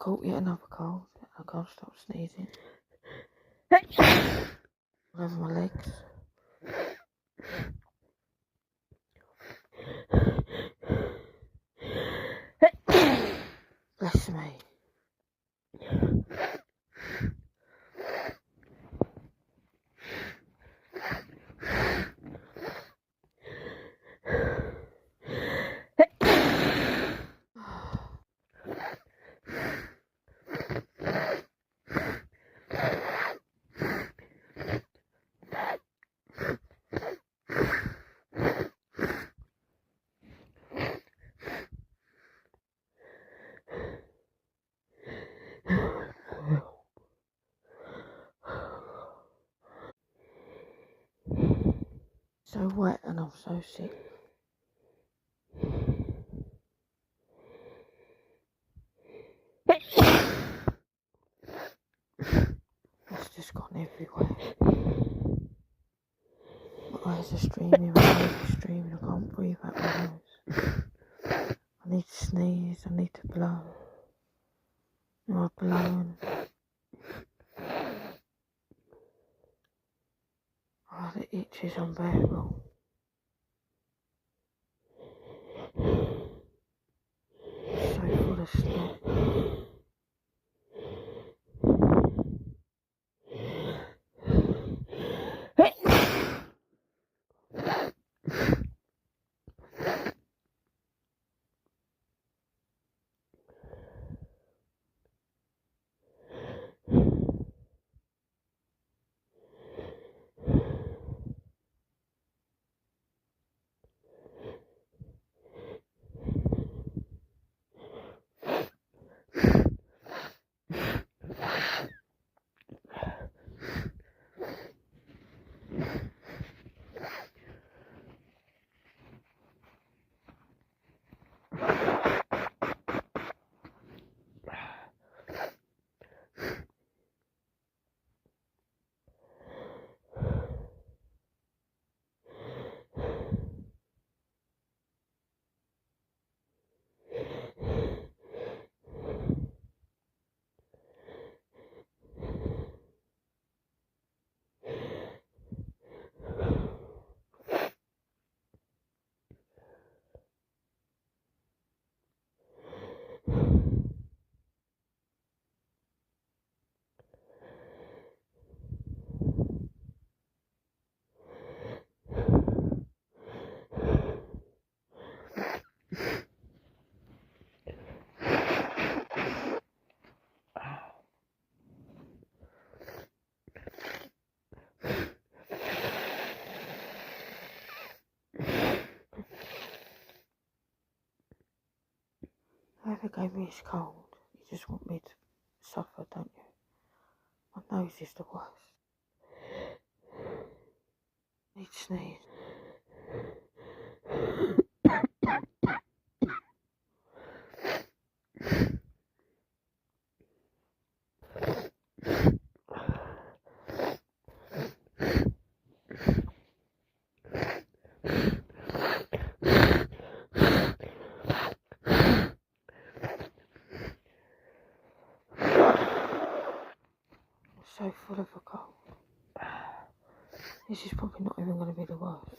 caught yet another cold. I can't stop sneezing. All over my legs. Bless me. So wet and I'm so sick. It's just gone everywhere. My eyes are streaming, my nose is streaming, I can't breathe out my nose. I need to sneeze, I need to blow. And I'm blowing. Oh, the itch is unbearable. It's so full of snot. Whoever gave me this cold, you just want me to suffer, don't you? My nose is the worst. I need to sneeze. So full of a cold. This is probably not even going to be the worst.